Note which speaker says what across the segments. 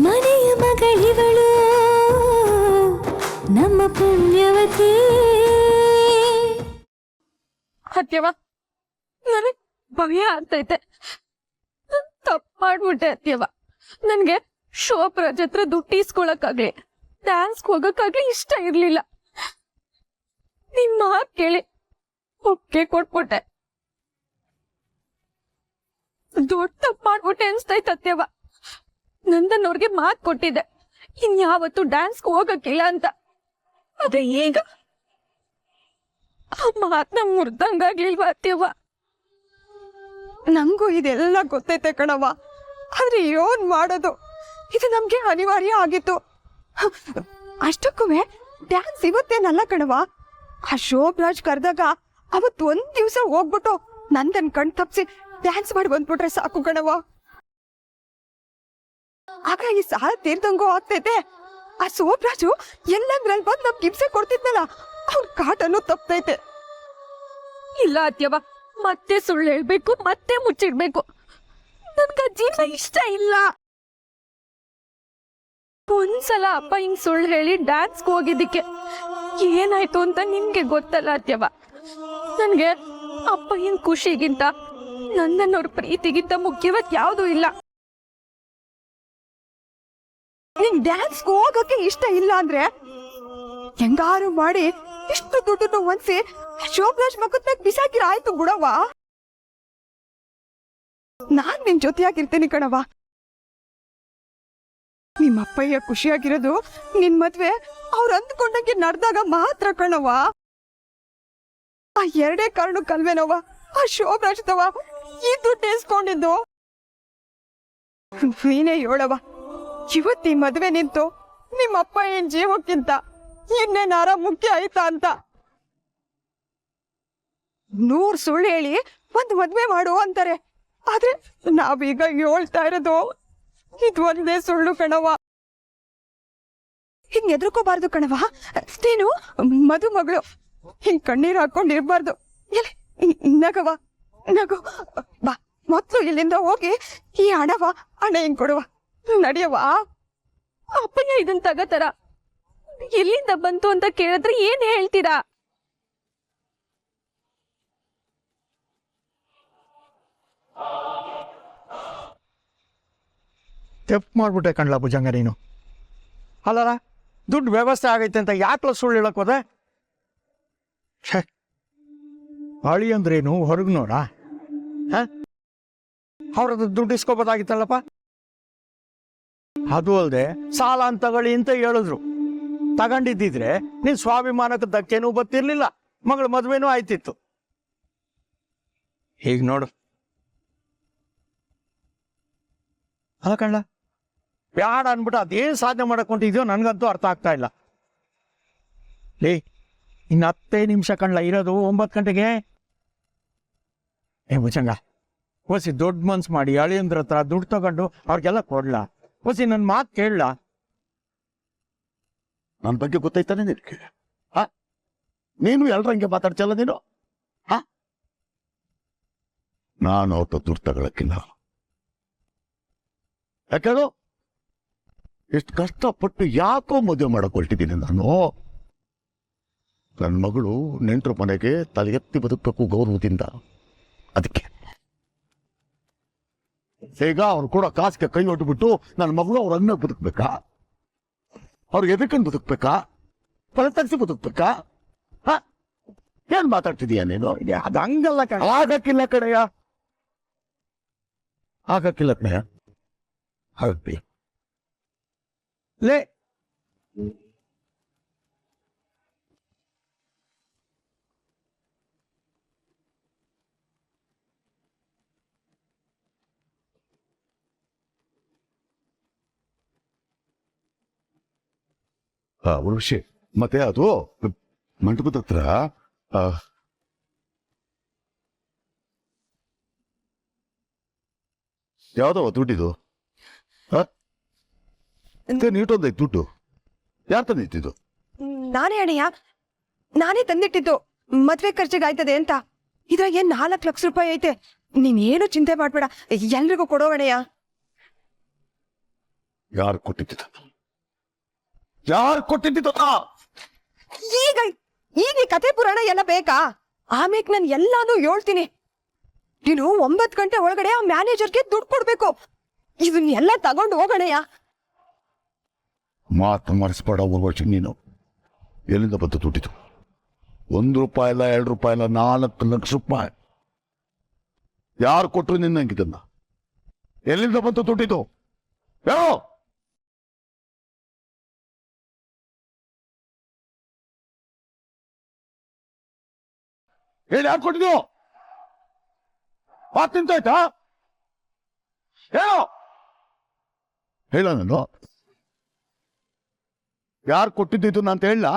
Speaker 1: ಮನೆಯ ಮಗಳಿವಳು ನಮ್ಮ ಪುಣ್ಯವತಿ.
Speaker 2: ಅತ್ಯವ ನನಗೆ ಭಯ ಆಗ್ತೈತೆ. ತಪ್ಪು ಮಾಡ್ಬಿಟ್ಟೆ ಅತ್ಯವ. ನನ್ಗೆ ಶೋ ಹತ್ರ ದುಡ್ಡು ಇಸ್ಕೊಳಕ್ಕಾಗ್ಲಿ ಡ್ಯಾನ್ಸ್ಗೆ ಹೋಗಕ್ಕಾಗ್ಲಿ ಇಷ್ಟ ಇರ್ಲಿಲ್ಲ. ನಿಮ್ ಮಾತ್ ಕೇಳಿ ಒಪ್ಪಿಗೆ ಕೊಟ್ಬಿಟ್ಟೆ. ದೊಡ್ಡ ತಪ್ಪು ಮಾಡ್ಬಿಟ್ಟೆ ಅನ್ಸ್ತೈತೆ ಅತ್ಯವ. ನಂದನ್ನವ್ರಿಗೆ ಮಾತ್ ಕೊಟ್ಟಿದ್ದೆ ಇನ್ಯಾವತ್ತು ಡ್ಯಾನ್ಸ್ಗೆ ಹೋಗಕ್ಕಿಲ್ಲ ಅಂತ. ಅದೇ ಈಗ ಆ ಮಾತನ್ನ ಮುರ್ದಂಗಾಗ್ಲಿಲ್ವಾ ಅತ್ಯವ?
Speaker 3: ನಂಗೂ ಇದೆಲ್ಲ ಗೊತ್ತೈತೆ ಕಣವ, ಆದ್ರೆ ಏನ್ ಮಾಡೋದು, ಇದು ನಮ್ಗೆ ಅನಿವಾರ್ಯ ಆಗಿತ್ತು. ಅಷ್ಟಕ್ಕೂ ಡ್ಯಾನ್ಸ್ ಇವತ್ತೇನಲ್ಲ ಕಣವ. ಆ ಶೋಭರಾಜ್ ಕರೆದಾಗ ಅವತ್ತು ಒಂದ್ ದಿವ್ಸ ಹೋಗ್ಬಿಟ್ಟು ನಂದನ್ ಕಣ್ ತಪ್ಸಿ ಡ್ಯಾನ್ಸ್ ಮಾಡಿ ಬಂದ್ಬಿಟ್ರೆ ಸಾಕು ಕಣವ. ಆಗ ಈ ಸಾಲ ತೀರ್ದಂಗೂ ಆಗ್ತೈತೆ. ಆ ಶೋಭರಾಜು ಎಲ್ಲಂದ್ರಲ್ಲಿ ಬಂದು ನಮ್ಗೆ ಹಿಂಸೆ ಕೊಡ್ತಿದ್ನಲ್ಲ, ಅವ್ನ ಕಾಟನು ತಪ್ಪತೈತೆ.
Speaker 2: ಇಲ್ಲ ಅತ್ಯವ, ಮತ್ತೆ ಸುಳ್ಳು ಹೇಳ್ಬೇಕು, ಮತ್ತೆ ಮುಚ್ಚಿಡ್ಬೇಕು. ನನ್ಗ ಜೀವನ ಇಷ್ಟ ಇಲ್ಲ. ಒಂದ್ಸಲ ಅಪ್ಪ ಹಿಂಗ್ ಸುಳ್ಳು ಹೇಳಿ ಡ್ಯಾನ್ಸ್ಗೆ ಹೋಗಿದ್ದಕ್ಕೆ ಏನಾಯ್ತು ಅಂತ ನಿಮ್ಗೆ ಗೊತ್ತಲ್ಲ ಅತ್ಯವ. ನನ್ಗೆ ಅಪ್ಪ ಹಿಂಗ್ ಖುಷಿಗಿಂತ ನನ್ನನ್ನವ್ರ ಪ್ರೀತಿಗಿಂತ ಮುಖ್ಯವಾದ ಯಾವ್ದು ಇಲ್ಲ.
Speaker 3: ನಿಂಗ್ ಡ್ಯಾನ್ಸ್ಗೆ ಹೋಗಕ್ಕೆ ಇಷ್ಟ ಇಲ್ಲ ಅಂದ್ರೆ ಹೆಂಗಾರು ಮಾಡಿ ಇಷ್ಟು ದುಡ್ಡನ್ನು ಒಂದ್ಸಿ ಶೋಭರಾಜ್ ಮಗದ್ನಾಗ ಬಿಸಾಕಿರ ಆಯ್ತು ಬಿಡವ. ನಾನ್ ನಿನ್ ಜೊತೆಯಾಗಿರ್ತೀನಿ ಕಣವ. ನಿಮ್ಮ ಅಪ್ಪಯ್ಯ ಖುಷಿಯಾಗಿರೋದು ನಿನ್ ಮದ್ವೆ ಅವ್ರು ಅಂದ್ಕೊಂಡಂಗೆ ನಡ್ದಾಗ ಮಾತ್ರ ಕಣವ. ಆ ಎರಡೇ ಕಾರಣಕ್ಕಲ್ವೇನವ ಆ ಶೋಭರಾಜ್ದವ ಈ ದುಡ್ಡು ಎಸ್ಕೊಂಡಿದ್ದು. ನೀನೇ ಹೇಳವ, ಇವತ್ತಿ ಮದ್ವೆ ನಿಂತು ನಿಮ್ಮ ಅಪ್ಪ ಏನ್ ಜೀವಕ್ಕಿಂತ ಇನ್ನೇನಾರ ಮುಖ್ಯ ಆಯ್ತಾ ಅಂತ. 100 ಸುಳ್ಳು ಹೇಳಿ ಒಂದ್ ಮದ್ವೆ ಮಾಡು ಅಂತಾರೆ, ಆದ್ರೆ ನಾವೀಗ ಹೇಳ್ತಾ ಇರೋದು ಇದು ಒಂದೇ ಸುಳ್ಳು ಕಣವ. ಹಿಂಗ್ ಎದ್ರಕೋಬಾರ್ದು ಕಣವ. ನೀನು ಮದು ಮಗಳು ಹಿಂಗ್ ಕಣ್ಣೀರ್ ಹಾಕೊಂಡಿರ್ಬಾರ್ದು. ಎಲ್ಲಿ ನಗವ, ನಗು. ಬಾ ಮೊದ್ಲು ಇಲ್ಲಿಂದ ಹೋಗಿ ಈ ಹಣ ಹಿಂಗ್ ಕೊಡುವ, ನಡಿಯವ.
Speaker 2: ಅಪ್ಪಯ್ಯ ಇದನ್ ತಗತಾರ ಎಲ್ಲಿಂದ ಬಂತು ಅಂತ ಕೇಳಿದ್ರೆ ಏನ್ ಹೇಳ್ತೀರಾ?
Speaker 4: ತಪ್ಪು ಮಾಡ್ಬಿಟ್ಟೆ ಕಣ್ಲ ಭುಜಂಗ ನೀನು. ಅಲ್ಲಲ್ಲ ದುಡ್ಡು ವ್ಯವಸ್ಥೆ ಆಗೈತೆ ಅಂತ ಯಾಕೆ ಸುಳ್ಳು ಹೇಳಕ್ ಹೋದೆ? ಹಳಿ ಅಂದ್ರೇನು ಹೊರಗ್ನೋರ? ಅವ್ರದ್ದು ದುಡ್ಡು ಇಸ್ಕೋಬೋದಾಗಿತ್ತಲ್ಲಪ್ಪ. ಅದು ಅಲ್ಲದೆ ಸಾಲ ಅಂತ ತಗೊಳ್ಳಿ ಅಂತ ಹೇಳಿದ್ರು. ತಗೊಂಡಿದ್ದಿದ್ರೆ ನೀನ್ ಸ್ವಾಭಿಮಾನಕ್ಕೆ ಧಕ್ಕೆನೂ ಬತ್ತಿರ್ಲಿಲ್ಲ, ಮಗಳ ಮದ್ವೆನೂ ಆಯ್ತಿತ್ತು. ಹೀಗ್ ನೋಡು. ಅಲ್ಲ ಕಣ್ಲ, ಬ್ಯಾಡ ಅನ್ಬಿಟ್ಟು ಅದೇನ್ ಸಾಧನೆ ಮಾಡಕ್ ಹೊಂಟಿದ್ಯೋ ನನ್ಗಂತೂ ಅರ್ಥ ಆಗ್ತಾ ಇಲ್ಲ. ಲೇ, ಇನ್ನು 15 ನಿಮಿಷ ಕಣ್ಲ ಇರೋದು 9 ಗಂಟೆಗೆ. ಭುಜಂಗ, ಹೊಸಿ ದೊಡ್ಡ ಮನ್ಸು ಮಾಡಿ ಅಳಿಯಂದ್ರ ಹತ್ರ ದುಡ್ಡು ತಗೊಂಡು ಅವ್ರಿಗೆಲ್ಲ ಕೊಡ್ಲಾ? ಹೊಸಿ ನನ್ನ ಮಾತು ಕೇಳಲ್ಲ?
Speaker 5: ನನ್ನ ಬಗ್ಗೆ ಗೊತ್ತಾಯ್ತಾನೆ ನಿನಗೆ? ನೀನು ಎಲ್ರಂಗೆ ಮಾತಾಡ್ತಲ್ಲ ನೀನು. ನಾನು ಅವ್ರ ದುಡ್ಡು ತಗೊಳಕ್ಕಿಲ್ಲ. ಯಾಕೇಳು, ಎಷ್ಟು ಕಷ್ಟಪಟ್ಟು ಯಾಕೋ ಮದುವೆ ಮಾಡಕ್ ಹೊರಟಿದ್ದೀನಿ ನಾನು. ನನ್ನ ಮಗಳು ನೆಂಟರ ಮನೆಗೆ ತಲೆಗೆತ್ತಿ ಬದುಕಬೇಕು ಗೌರವದಿಂದ. ಅದಕ್ಕೆ ಈಗ ಅವ್ರು ಕೂಡ ಕಾಸಿಗೆ ಕೈ ಹೊಟ್ಟುಬಿಟ್ಟು ನನ್ನ ಮಗಳು ಅವ್ರ ಅನ್ನ ಬದುಕ್ಬೇಕಾ? ಅವ್ರಿಗೆ ಎದಕ್ಕಂಡು ಬದುಕ್ಬೇಕಾ? ಫಲ ತಗ್ಸಿ ಬದುಕ್ಬೇಕಾ? ಏನ್ ಮಾತಾಡ್ತಿದೀಯ ನೀನು?
Speaker 4: ಅದು ಹಂಗಲ್ಲ ಕಣ.
Speaker 5: ಆಗಕ್ಕಿಲ್ಲ ಕಣಯ್ಯ, ಆಗಕ್ಕಿಲ್ಲ ಕಣಯ್ಯ. ಹಾಗಿ
Speaker 4: ಲೇ,
Speaker 5: ಉರುಷಿ ಮತ್ತೆ ಅದು ಮಂಟಪದ ಹತ್ರ ಯಾವ್ದವ ದುಡ್ಡಿದು? ನೀಟೊಂದೈತೆ ದುಡ್ಡು. ಯಾರು ತಂದಿಟ್ಟಿದ್ದು?
Speaker 3: ನಾನೇ ಅಣ್ಣಯ್ಯ, ನಾನೇ ತಂದಿಟ್ಟಿದ್ದು. ಮದ್ವೆ ಖರ್ಚಿಗೆ ಆಯ್ತದೆ ಅಂತ. ಇದ್ರಾಗ ಏನ್ 4 ಲಕ್ಷ ರೂಪಾಯಿ ಐತೆ. ನೀನೇನು ಚಿಂತೆ ಮಾಡ್ಬೇಡ, ಎಲ್ರಿಗೂ ಕೊಡೋವಣಯ್ಯ.
Speaker 5: ಯಾರು ಕೊಟ್ಟಿದ್ದ? ಯಾರು ಕೊಟ್ಟಿದ್ದ?
Speaker 3: ಈಗ ಈಗ ಈ ಕತೆ ಪುರಾಣ ಎಲ್ಲ ಬೇಕಾ? ಆಮೇಲೆ ನಾನು ಎಲ್ಲಾನು ಹೇಳ್ತೀನಿ. ನೀನು 9 ಗಂಟೆ ಒಳಗಡೆ ಆ ಮ್ಯಾನೇಜರ್ಗೆ ದುಡ್ಡು ಕೊಡ್ಬೇಕು. ಇದನ್ನೆಲ್ಲ ತಗೊಂಡು ಹೋಗೋಣಯ್ಯ.
Speaker 5: ಮಾತು ಮರೆಸ್ಬೇಡ ಊರ್ವಶಿ. ನೀನು ಎಲ್ಲಿಂದ ಬಂತು ದುಡ್ಡಿತು? 1 ರೂಪಾಯಿ ಇಲ್ಲ, 2 ರೂಪಾಯಿ ಇಲ್ಲ, 4 ಲಕ್ಷ ರೂಪಾಯಿ. ಯಾರು ಕೊಟ್ಟರು ನಿನ್ನಂಗಿದನ್ನ? ಎಲ್ಲಿಂದ ಬಂತು ದುಡ್ಡಿತು? ಹೇಳೋ. ಹೇಳಿ, ಯಾರು ಕೊಟ್ಟಿದ್ದು? ಮಾತು ನಿಂತಾಯ್ತಾ? ಹೇಳೋ. ಹೇಳ, ನಾನು ಯಾರು ಕೊಟ್ಟಿದ್ದು ಅಂತ ಹೇಳ?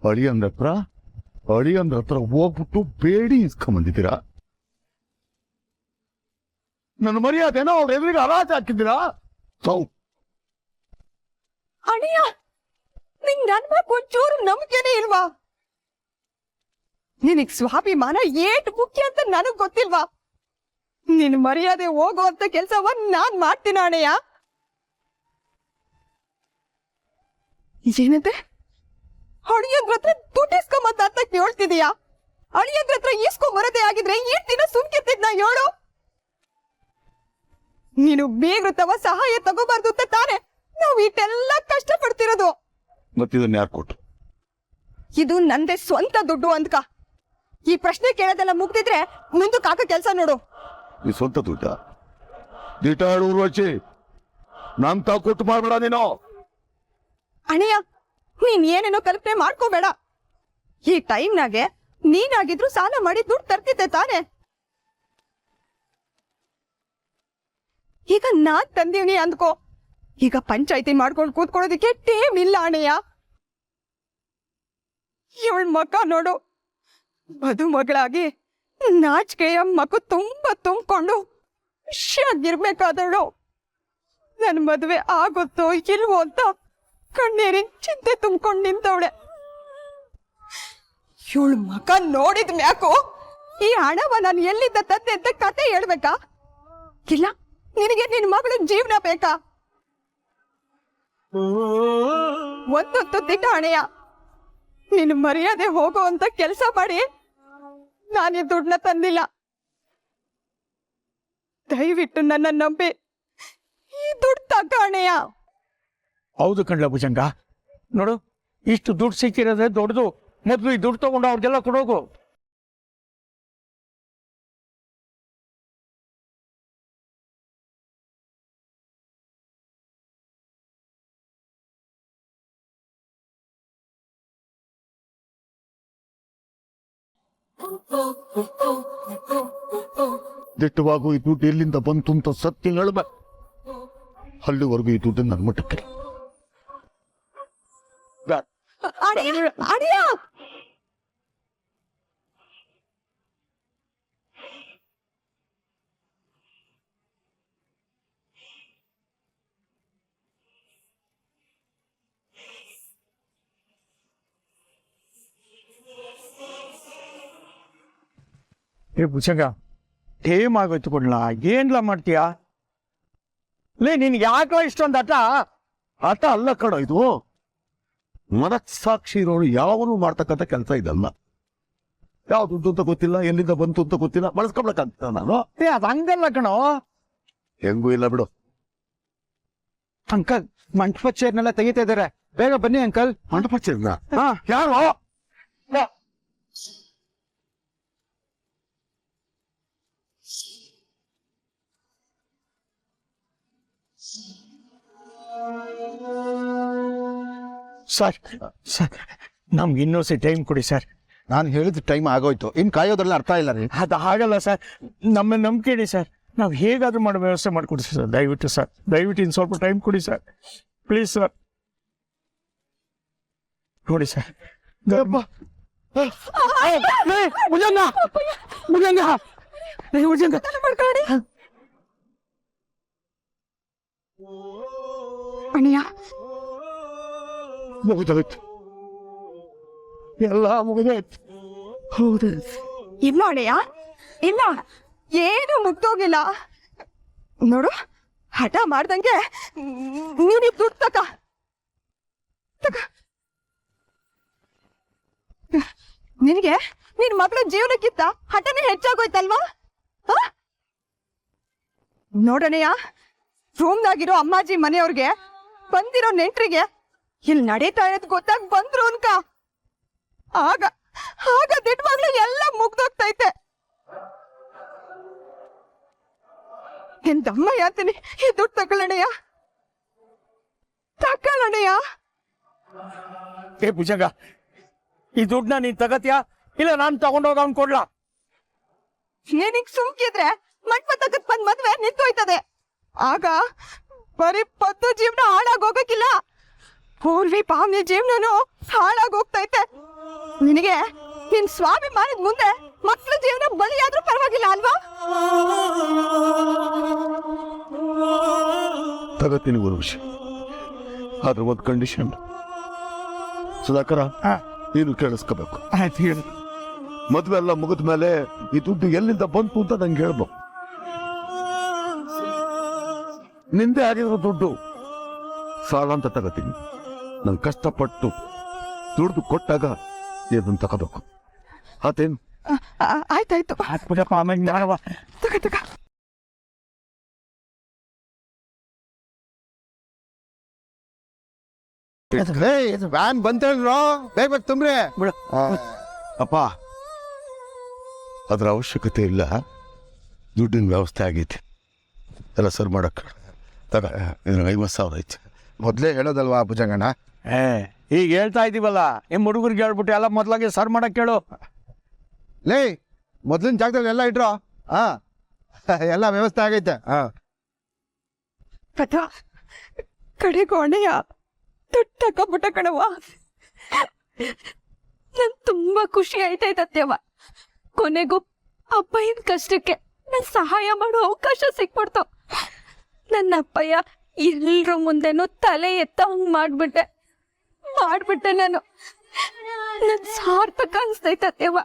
Speaker 5: ಅಳಿಯಂದ್ರ ಹತ್ರ ಹೋಗ್ಬಿಟ್ಟು ಬೇಡಿ ಇಸ್ಕೊಂಬಂದಿದ್ದೀರಾ? ನನ್ನ ಮರ್ಯಾದೆನೋ ಅವ್ರ ಎದುರಿಗೆ ಹರಾಜು ಹಾಕಿದ್ದೀರಾ?
Speaker 3: ಅಣಿಯ, ನಿಂಗ್ ನನ್ ಬಗ್ಗೆ ಒಂಚೂರು ನಂಬಿಕೆನೇ ಇಲ್ವಾ? ನಿನಗ್ ಸ್ವಾಭಿಮಾನ ಏಟ್ ಮುಖ್ಯ ಅಂತ ನನಗ್ ಗೊತ್ತಿಲ್ವಾ? ನಿನ್ ಮರ್ಯಾದೆ ಹೋಗೋ ಅಂತ ಕೆಲ್ಸವ ನಾನ್ ಮಾಡ್ತೀನ ಅಣಯ್ಯ. ಏನಂತೆ? ಅಳಿಯಂದ್ರ ಹತ್ರ ದುಡ್ಡು ಇಸ್ಕೊಂಬಂತ ಅಂತ ಕೇಳ್ತಿದೀಯಾ? ಅಳಿಯಂದ್ರ ಹತ್ರ ಇಸ್ಕೊಂಬರದೇ ಆಗಿದ್ರೆ ಏಟ್ ದಿನ ಸುಮ್ಕಿರ್ತಿದ್ನ ಹೇಳು? ನೀನು ಬೇಗೃತವ ಸಹಾಯ ತಗೋಬಾರ್ದು ಅಂತ ತಾನೆ ನಾವು ಇಟ್ಟೆಲ್ಲ ಕಷ್ಟ ಪಡ್ತಿರೋದು.
Speaker 5: ಮತ್ತಿದನ್ನ ಯಾರು ಕೊಟ್ರು?
Speaker 3: ಇದು ನಂದೇ ಸ್ವಂತ ದುಡ್ಡು ಅಂದ್ಕ. ಈ ಪ್ರಶ್ನೆ ಕೇಳೋದೆಲ್ಲ ಮುಗ್ದಿದ್ರೆ ಮುಂದಕ್ಕೆ ಹಾಕೋ ಕೆಲಸ ನೋಡು.
Speaker 5: ಈ ಸ್ವಂತ ದುಡ್ಡ ದಿಟ ಊರ್ವಶಿ, ನನ್ ತಾ ಕೊಟ್ಟು ಮಾಡ್ಬೇಡ ನೀನು.
Speaker 3: ಅಣಯ್ಯ, ನೀನ್ ಏನೇನೋ ಕಲ್ಪನೆ ಮಾಡ್ಕೋಬೇಡ. ಈ ಟೈಮ್ನಾಗೆ ನೀನಾಗಿದ್ರು ಸಾಲ ಮಾಡಿ ದುಡ್ಡು ತರ್ತಿದ್ದೆ ತಾನೆ. ಈಗ ನಾನ್ ತಂದೀನಿ ಅಂದ್ಕೋ. ಈಗ ಪಂಚಾಯ್ತಿ ಮಾಡ್ಕೊಂಡು ಕೂತ್ಕೊಳ್ಳೋದಿಕ್ಕೆ ಟೇಮ್ ಇಲ್ಲ ಅಣಯ್ಯ. ಇವಳ ಮಕ್ಕ ನೋಡು, ಮದುಮಗಳಾಗಿ ನಾಚಿಕೆಯ ಮಗು ತುಂಬಿಕೊಂಡು ಖುಷಿಯಾಗಿರ್ಬೇಕಾದಳು. ನನ್ ಮದುವೆ ಆಗುತ್ತೋ ಇಲ್ವೋ ಅಂತ ಕಣ್ಣೀರಿನ ಚಿಂತೆ ತುಂಬ್ಕೊಂಡು ನಿಂತವಳೆ. ಇವಳ ಮಗ ನೋಡಿದ್ ಮ್ಯಾಕು ಈ ಹಣವ ನಾನು ಎಲ್ಲಿದ್ದ ತಂದೆ ಅಂತ ಕತೆ ಹೇಳ್ಬೇಕಾ? ಇಲ್ಲ, ನಿನಗೆ ನಿನ್ ಮಗಳ ಜೀವನ ಬೇಕಾ? ಒಂದೊತ್ತು ದಿಟ್ಟ ಹಣೆಯ, ನಿನ್ ಮರ್ಯಾದೆ ಹೋಗೋ ಅಂತ ಕೆಲಸ ಮಾಡಿ ನಾನೀ ದುಡ್ಡನ್ನ ತಂದಿಲ್ಲ. ದಯವಿಟ್ಟು ನನ್ನ ನಂಬಿ ಈ ದುಡ್ಡು ತಕ್ಕ ಹಣೆಯ.
Speaker 4: ಹೌದು ಕಣ್ಲ ಭುಜಂಗ, ನೋಡು ಇಷ್ಟು ದುಡ್ಡು ಸಿಕ್ಕಿರೋದೇ ದೊಡ್ಡದು. ಮೊದಲು ಈ ದುಡ್ಡು ತಗೊಂಡು ಅವ್ರಿಗೆಲ್ಲ ಕೊಡೋಗು.
Speaker 5: ದಿಟ್ಟವಾಗೂ ಈ ದುಡ್ಡು ಎಲ್ಲಿಂದ ಬಂತು ಅಂತ ಸತ್ಯ ಹೇಳ್ಬ. ಅಲ್ಲಿವರೆಗೂ ಈ ದುಡ್ಡು ನನ್ನ ಮಟ್ಟಕ್ಕೆ
Speaker 3: ಅಡಿಯ
Speaker 4: ಭುಜಂಗ, ಟೇಮ್ ಆಗೋಯ್ತು ಕೊಡ್ಲಾ. ಏನ್ಲ ಮಾಡ್ತೀಯಾ? ಲೇ, ನಿನ್ಗೆ ಯಾಕೋ ಇಷ್ಟೊಂದು
Speaker 5: ಆಟ ಅಲ್ಲ ಕಣ ಇದು. ಮನಸ್ಸಾಕ್ಷಿ ಇರೋರು ಯಾವನು ಮಾಡ್ತಕ್ಕಂಥ ಕೆಲಸ ಇದಲ್ಲ. ಯಾವ ದುಡ್ಡು ಅಂತ ಗೊತ್ತಿಲ್ಲ, ಎಲ್ಲಿಂದ ಬಂತು ಅಂತ ಗೊತ್ತಿಲ್ಲ, ಬಳಸ್ಕೊಬ್ಲಕ್ಕಾಗ್ತ ನಾನು?
Speaker 4: ಅದು ಹಂಗಲ್ಲ ಕಣೋ.
Speaker 5: ಹೆಂಗೂ ಇಲ್ಲ ಬಿಡು.
Speaker 4: ಅಂಕಲ್, ಮಂಟಪ ಚೇರ್ನೆಲ್ಲ ತೆಗಿತಾ ಇದಾರೆ, ಬೇಗ ಬನ್ನಿ ಅಂಕಲ್.
Speaker 5: ಮಂಟಪ ಚೇರ್ನ?
Speaker 4: ಹಾ,
Speaker 5: ಯಾರು?
Speaker 4: ಸರ್ ಸರ್, ನಮ್ಗೆ ಇನ್ನೊಂದ್ಸಿ ಟೈಮ್ ಕೊಡಿ ಸರ್.
Speaker 5: ನಾನು ಹೇಳಿದ ಟೈಮ್ ಆಗೋಯ್ತು, ಇನ್ ಕಾಯೋದ್ರಲ್ಲಿ ಅರ್ಥ ಇಲ್ಲ ರೀ.
Speaker 4: ಅದು ಆಗಲ್ಲ ಸರ್, ನಮ್ಮ ನಂಬಿಕೆ ಇಡಿ ಸರ್. ನಾವು ಹೇಗಾದ್ರೂ ಮಾಡೋ ವ್ಯವಸ್ಥೆ ಮಾಡಿಕೊಡಿ ಸರ್. ದಯವಿಟ್ಟು ಸರ್, ದಯವಿಟ್ಟು ಇನ್ನು ಸ್ವಲ್ಪ ಟೈಮ್ ಕೊಡಿ ಸರ್, ಪ್ಲೀಸ್ ಸರ್. ನೋಡಿ ಸರ್. ಭುಜಂಗ, ಭುಜಂಗ, ಭುಜಂಗ
Speaker 3: ಅಣ್ಣ,
Speaker 5: ಮುಗಿದೋಯ್ತು, ಎಲ್ಲ ಮುಗಿದೋಯ್ತು.
Speaker 3: ಹೌದು, ಇಲ್ಲ ಅಣ್ಣಯ್ಯ, ಇಲ್ಲ, ಏನು ಮುಗ್ದೋಗಿಲ್ಲ ನೋಡು. ಹಠ ಮಾಡ್ದಂಗೆ ನೀನು ದುಡ್ಡು ತಕ ನಿನಗೆ ನಿನ್ ಮಗಳ ಜೀವನಕ್ಕಿಂತ ಹಠನೇ ಹೆಚ್ಚಾಗೋಯ್ತಲ್ವಾ? ನೋಡಣಯ್ಯ, ರೂಮ್ನಾಗಿರೋ ಅಮ್ಮಾಜಿ ಮನೆಯವ್ರಿಗೆ ಬಂದಿರೋ ನೆಂಟ್ರಿಗೆ ಇಲ್ಲಿ ನಡೀತಾ ಇರೋದು ಗೊತ್ತಾಗ್ ಬಂದ್ರು ಅನ್ಕ. ಆಗ ಆಗ ದಿಟ್ವಾಗ್ಲೂ ಎಲ್ಲ ಮುಗ್ದೋಗ್ತೈತೆ. ಎಂದಮ್ಮಯ್ಯ ಅಂತೀನಿ, ಈ ದುಡ್ಡು ತಗೊಳ್ಳಣಯ್ಯ.
Speaker 4: ಏ ಭುಜಂಗ, ಈ ದುಡ್ಡನ್ನ ನೀನ್ ತಗತ್ಯಾ ಇಲ್ಲ ನಾನು ತಗೊಂಡೋಗ ಅವ್ನ್ ಕೊಡ್ಲಾ?
Speaker 3: ಏನಿಗ್ ಸುಮ್ಕಿದ್ರೆ ಮಂಟಪ ತಗದ್ ಬಂದ್ ಮದ್ವೆ ನಿಂತೋಯ್ತದೆ. ಆಗ ಬರೀ ಪದ್ದು ಜೀವನ ಹಾಳಾಗೋಗಕ್ಕಿಲ್ಲ, ಪೂರ್ವಿ ಪಾವನಿ ಜೀವನನು ಹಾಳಾಗೋಗ್ತೈತೆ. ನಿನಗೆ ನಿನ್ ಸ್ವಾಭಿಮಾನದ ಮುಂದೆ ಮಕ್ಳ ಜೀವನ ಬಲಿಯಾದ್ರೂ ಪರವಾಗಿಲ್ಲ ಅಲ್ವಾ?
Speaker 5: ತಗತ್ತೀನಿ ಗುರುಷ, ಆದ್ರೆ ಒಂದು ಕಂಡೀಷನ್. ಸುಧಾಕರ, ನೀನು ಕೇಳಿಸ್ಕೋಬೇಕು. ಮದ್ವೆ ಎಲ್ಲ ಮುಗಿದ ಮೇಲೆ ಈ ದುಡ್ಡು ಎಲ್ಲಿಂದ ಬಂತು ಅಂತ ನಂಗೆ ಹೇಳ್ಬೇಕು. ನಿಂದೆ ಆಗಿರೋ ದುಡ್ಡು ಸಾಲ ಅಂತ ತಗತೀನಿ. ನಂಗೆ ಕಷ್ಟಪಟ್ಟು ದುಡ್ಡು ಕೊಟ್ಟಾಗ ಇದನ್ನು ತಗೋಬೇಕು. ಆತೇನು?
Speaker 3: ಆಯ್ತಾಯ್ತು,
Speaker 4: ಆಮೇಲೆ
Speaker 3: ತಗ.
Speaker 6: ವ್ಯಾನ್ ಬಂತೇಳ್ರೋ, ಬೇಗ ತುಂಬ್ರಿ.
Speaker 5: ಅಪ್ಪ, ಅದ್ರ ಅವಶ್ಯಕತೆ ಇಲ್ಲ. ದುಡ್ಡಿನ ವ್ಯವಸ್ಥೆ ಆಗೈತಿ, ಎಲ್ಲ ಸರ್ ಮಾಡಕ್ಕೆ. ತಗ, 50,000 ಐತಿ.
Speaker 6: ಮೊದ್ಲೇ ಹೇಳೋದಲ್ವಾ ಭುಜಂಗಣ್ಣ?
Speaker 4: ಈಗ ಹೇಳ್ತಾ ಇದೀವಲ್ಲ, ನಿಮ್ ಹುಡುಗರಿಗೆ ಹೇಳ್ಬಿಟ್ಟು ಎಲ್ಲ ಮೊದ್ಲಾಗೆ ಸರ್ ಮಾಡಕ್ ಕೇಳು.
Speaker 6: ಲೇ, ಮೊದ್ಲಿನ ಜಾಗದಲ್ಲಿ ಎಲ್ಲ ಇಟ್ರೋ. ಎಲ್ಲ ವ್ಯವಸ್ಥೆ ಆಗೈತೆ.
Speaker 3: ಪದ ಕಡೆಗೂ ಅಣ್ಣಯ್ಯ ದುಡ್ಡು ತಕೊಂಬಿಟ್ಟ ಕಣವ್ವ.
Speaker 2: ನನ್ ತುಂಬಾ ಖುಷಿ ಆಯ್ತಾಯ್ತತ್ಯವ. ಕೊನೆಗೂ ಅಪ್ಪಯ್ಯನ ಕಷ್ಟಕ್ಕೆ ನನ್ ಸಹಾಯ ಮಾಡೋ ಅವಕಾಶ ಸಿಕ್ಬಿಡ್ತು. ನನ್ನ ಅಪ್ಪಯ್ಯ ಎಲ್ರ ಮುಂದೆನೂ ತಲೆ ಎತ್ತ ಹಂಗ್ ಮಾಡ್ಬಿಟ್ಟೆ ನಾನು. ನನ್ ಸಾರ್ಥಕ ಅನ್ಸ್ತೈತತ್ಯವ.